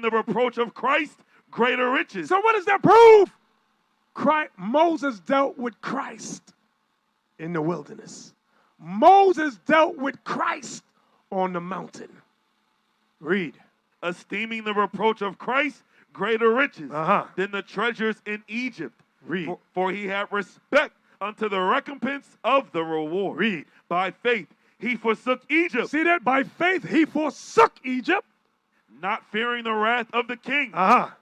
The reproach of Christ, greater riches. So what does that prove? Moses dealt with Christ in the wilderness. Moses dealt with Christ on the mountain. Read. Esteeming the reproach of Christ greater riches than the treasures in Egypt. Read. For he had respect unto the recompense of the reward. Read. By faith he forsook Egypt. See that? By faith he forsook Egypt. Not fearing the wrath of the king.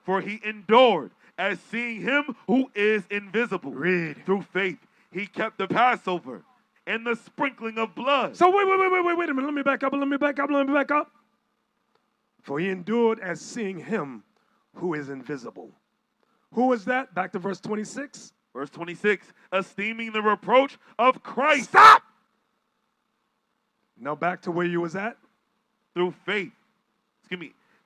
For he endured as seeing him who is invisible. Read. Through faith he kept the Passover and the sprinkling of blood. So wait a minute. Let me back up. For he endured as seeing him who is invisible. Who is that? Back to verse 26. Verse 26, esteeming the reproach of Christ. Stop! Now back to where you was at. Through faith.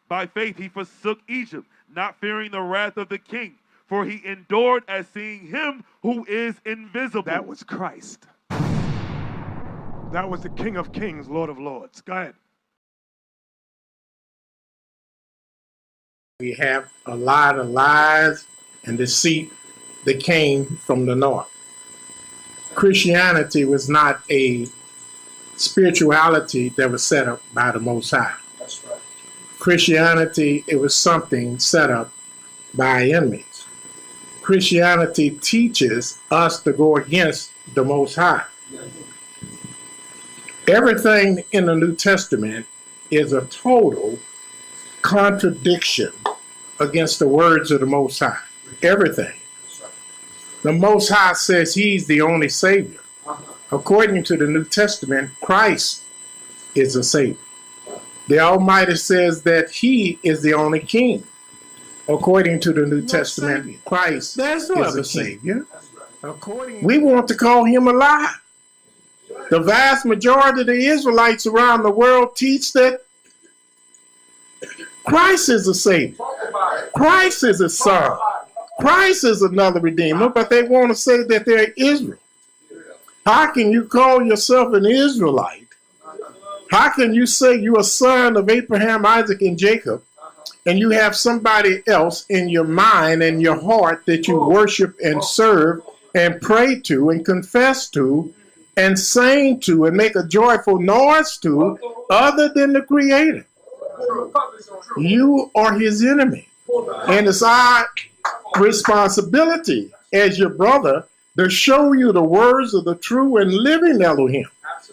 By faith he forsook Egypt, not fearing the wrath of the king. For he endured as seeing him who is invisible. That was Christ. That was the King of Kings, Lord of Lords. Go ahead. We have a lot of lies and deceit that came from the north. Christianity was not a spirituality that was set up by the Most High. That's right. Christianity, it was something set up by enemies. Christianity teaches us to go against the Most High. Everything in the New Testament is a total contradiction against the words of the Most High. Everything. The Most High says he's the only Savior. According to the New Testament, Christ is a Savior. The Almighty says that he is the only King. According to the New Testament, Christ is a Savior. We want to call him a lie. The vast majority of the Israelites around the world teach that Christ is a Savior. Christ is a Son. Christ is another Redeemer, but they want to say that they're Israel. How can you call yourself an Israelite? How can you say you're a son of Abraham, Isaac, and Jacob, and you have somebody else in your mind and your heart that you worship and serve and pray to and confess to and sing to and make a joyful noise to other than the Creator? You are his enemy. And it's our responsibility as your brother to show you the words of the true and living Elohim.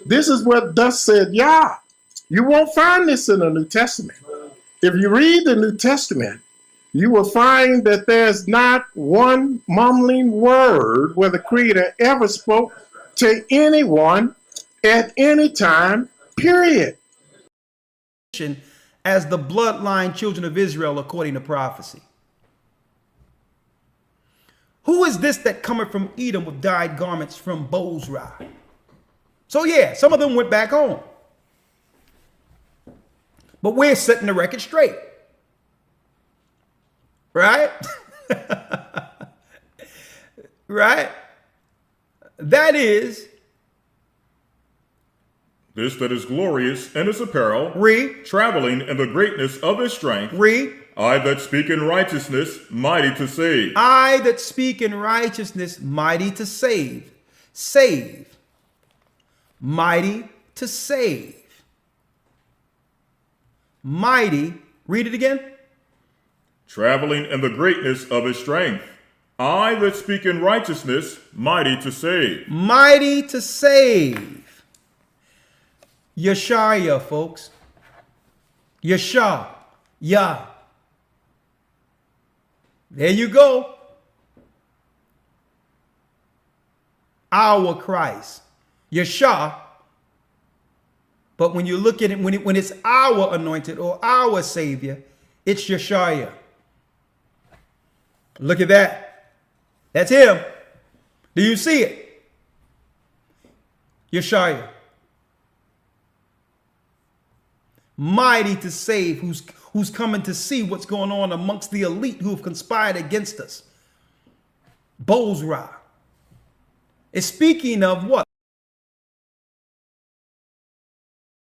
This is what thus said Yah. You won't find this in the New Testament. If you read the New Testament, you will find that there's not one mumbling word where the Creator ever spoke to anyone at any time, period. As the bloodline children of Israel according to prophecy. Who is this that cometh from Edom with dyed garments from Bozrah? So yeah, some of them went back home. But we're setting the record straight. Right? Right? That is this that is glorious in his apparel, read, traveling in the greatness of his strength, read, I that speak in righteousness, mighty to save. I that speak in righteousness, mighty to save. Save. Mighty to save. Mighty, read it again. Traveling in the greatness of his strength. I that speak in righteousness, mighty to save. Mighty to save. Yeshaya, folks. Yeshua. Yah. There you go. Our Christ. Yeshua. But when you look at it, when it's our anointed or our Savior, it's Yeshua. Look at that. That's him. Do you see it? Yeshua. Mighty to save, who's coming to see what's going on amongst the elite who have conspired against us. Bozrah. It's speaking of what?